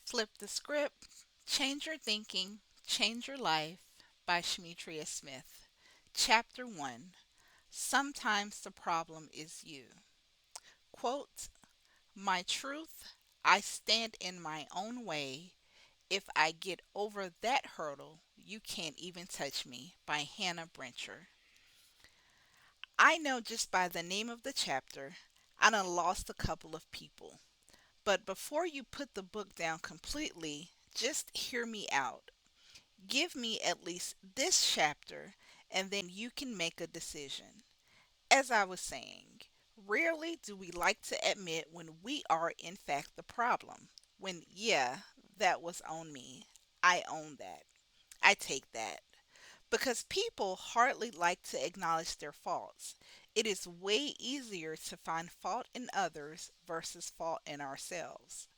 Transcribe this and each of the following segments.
Flip the Script, Change Your Thinking, Change Your Life by Shemitria Smith. Chapter 1. Sometimes the problem is you. Quote, My truth, I stand in my own way. If I get over that hurdle, you can't even touch me by Hannah Brencher. I know just by the name of the chapter, I done lost a couple of people. But before you put the book down completely, just hear me out. Give me at least this chapter, and then you can make a decision. As I was saying, rarely do we like to admit when we are in fact the problem. When, yeah, that was on me. I own that. I take that. Because people hardly like to acknowledge their faults. It is way easier to find fault in others versus fault in ourselves.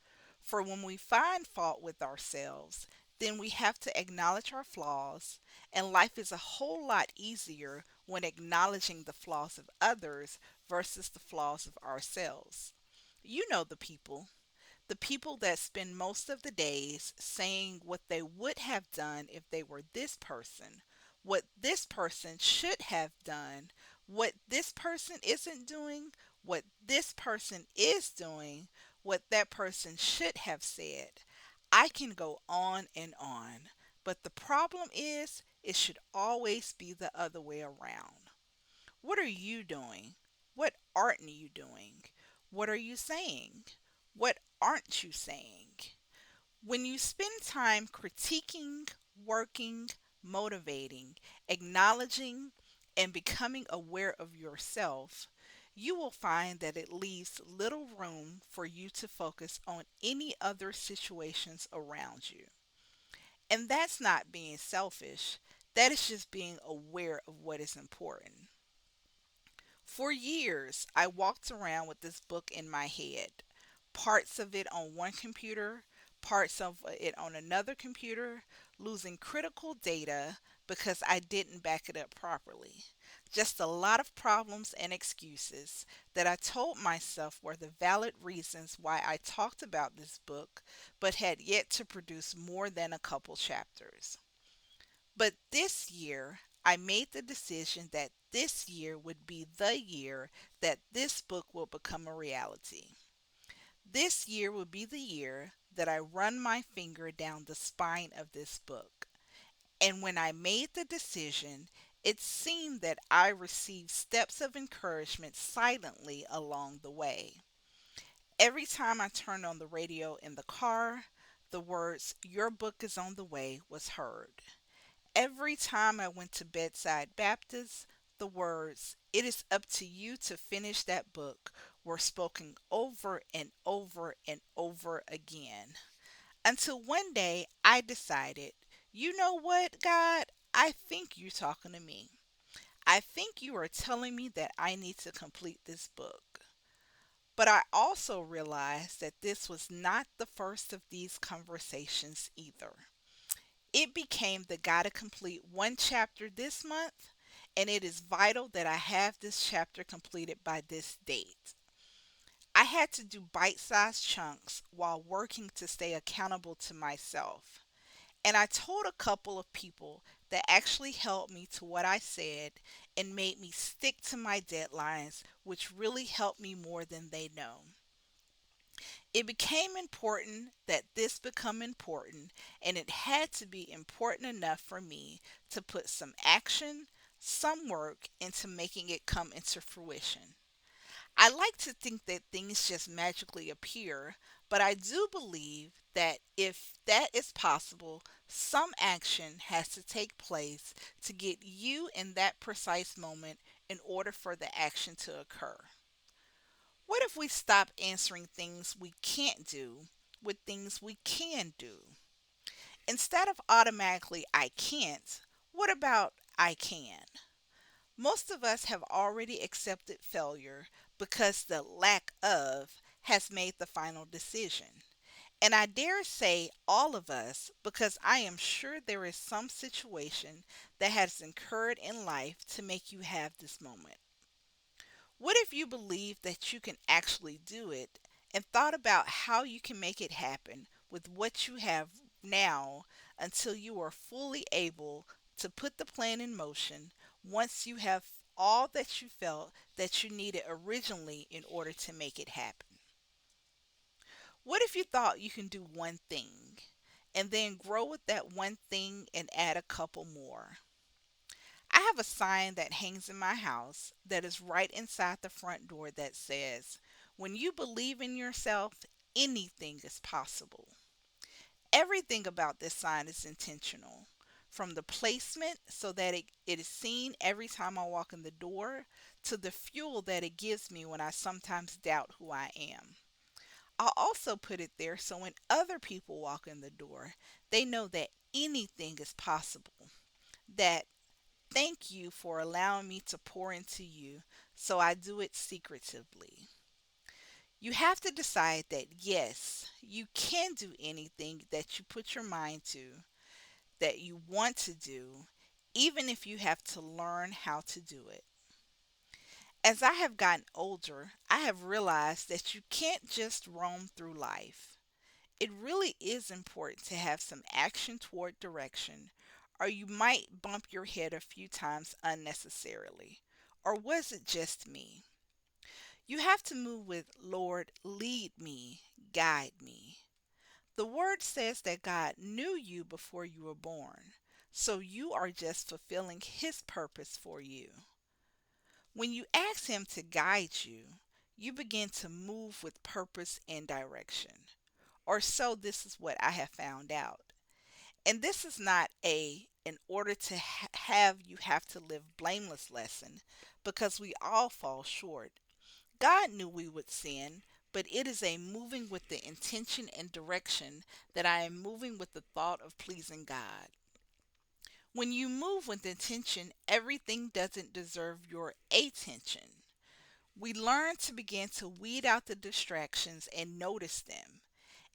For when we find fault with ourselves, then we have to acknowledge our flaws, and life is a whole lot easier when acknowledging the flaws of others versus the flaws of ourselves. You know the people that spend most of the days saying what they would have done if they were this person, what this person should have done, what this person isn't doing, what this person is doing, what that person should have said. I can go on and on, but the problem is it should always be the other way around. What are you doing? What aren't you doing? What are you saying? What aren't you saying? When you spend time critiquing, working, motivating, acknowledging, and becoming aware of yourself, you will find that it leaves little room for you to focus on any other situations around you. And that's not being selfish, that is just being aware of what is important. For years, I walked around with this book in my head, parts of it on one computer, parts of it on another computer, losing critical data because I didn't back it up properly. Just a lot of problems and excuses that I told myself were the valid reasons why I talked about this book, but had yet to produce more than a couple chapters. But this year, I made the decision that this year would be the year that this book will become a reality. This year will be the year that I run my finger down the spine of this book. And when I made the decision, it seemed that I received steps of encouragement silently along the way. Every time I turned on the radio in the car, the words, Your book is on the way, was heard. Every time I went to Bedside Baptist, the words, It is up to you to finish that book, were spoken over and over and over again. Until one day I decided, you know what, God? I think you're talking to me. I think you are telling me that I need to complete this book. But I also realized that this was not the first of these conversations either. It became the gotta complete one chapter this month, and it is vital that I have this chapter completed by this date. I had to do bite sized chunks while working to stay accountable to myself. And I told a couple of people that actually held me to what I said and made me stick to my deadlines, which really helped me more than they know. It became important that this become important, and it had to be important enough for me to put some action, some work into making it come into fruition. I like to think that things just magically appear, but I do believe that if that is possible, some action has to take place to get you in that precise moment in order for the action to occur. What if we stop answering things we can't do with things we can do? Instead of automatically I can't, what about I can? Most of us have already accepted failure because the lack of has made the final decision. And I dare say all of us because I am sure there is some situation that has occurred in life to make you have this moment. What if you believe that you can actually do it and thought about how you can make it happen with what you have now until you are fully able to put the plan in motion once you have all that you felt that you needed originally in order to make it happen. What if you thought you can do one thing and then grow with that one thing and add a couple more? I have a sign that hangs in my house that is right inside the front door that says, "When you believe in yourself, anything is possible." Everything about this sign is intentional. From the placement so that it is seen every time I walk in the door, to the fuel that it gives me when I sometimes doubt who I am. I'll also put it there so when other people walk in the door, they know that anything is possible. That thank you for allowing me to pour into you, so I do it secretively. You have to decide that yes, you can do anything that you put your mind to, that you want to do, even if you have to learn how to do it. As I have gotten older, I have realized that you can't just roam through life. It really is important to have some action toward direction, or you might bump your head a few times unnecessarily. Or was it just me? You have to move with, "Lord, lead me, guide me." The word says that God knew you before you were born, so you are just fulfilling His purpose for you. When you ask Him to guide you, you begin to move with purpose and direction. Or so this is what I have found out. And this is not a in order to have you have to live blameless lesson, because we all fall short. God knew we would sin, but it is a moving with the intention and direction that I am moving with the thought of pleasing God. When you move with intention, everything doesn't deserve your attention. We learn to begin to weed out the distractions and notice them.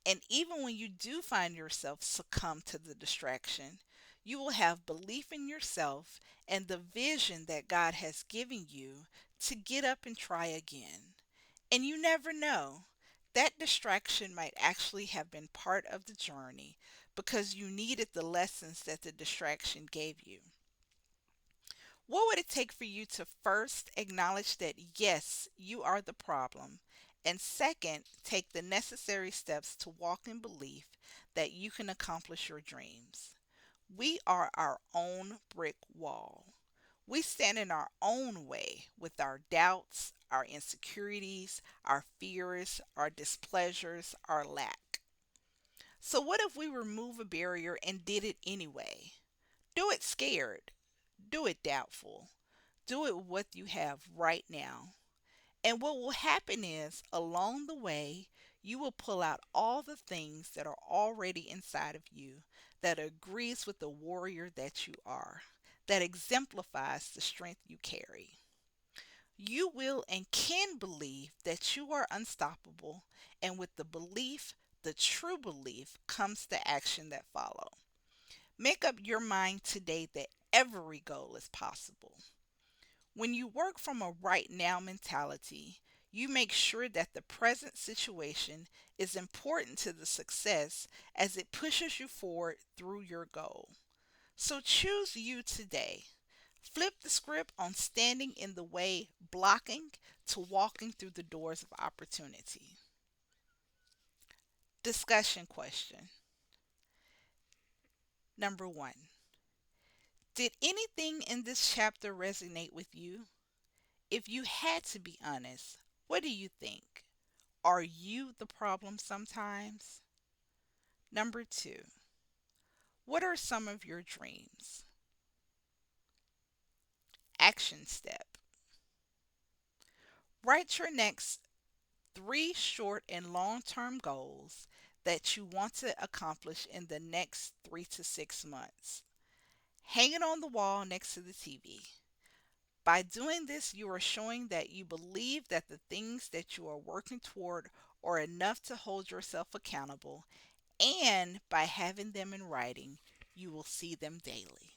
And even when you do find yourself succumb to the distraction, you will have belief in yourself and the vision that God has given you to get up and try again. And you never know. That distraction might actually have been part of the journey because you needed the lessons that the distraction gave you. What would it take for you to first acknowledge that yes, you are the problem, and second, take the necessary steps to walk in belief that you can accomplish your dreams? We are our own brick wall. We stand in our own way with our doubts, our insecurities, our fears, our displeasures, our lack. So, what if we remove a barrier and did it anyway? Do it scared, do it doubtful, do it with what you have right now. And what will happen is, along the way, you will pull out all the things that are already inside of you that agrees with the warrior that you are, that exemplifies the strength you carry. You will and can believe that you are unstoppable, and with the belief, the true belief, comes the action that follow. Make up your mind today that every goal is possible. When you work from a right now mentality, you make sure that the present situation is important to the success as it pushes you forward through your goal. So choose you today. Flip the script on standing in the way, blocking, to walking through the doors of opportunity. Discussion question. Number one, did anything in this chapter resonate with you? If you had to be honest, what do you think? Are you the problem sometimes? Number two, what are some of your dreams? Action step. Write your next 3 short and long term goals that you want to accomplish in the next 3 to 6 months. Hang it on the wall next to the TV. By doing this, you are showing that you believe that the things that you are working toward are enough to hold yourself accountable, and by having them in writing, you will see them daily.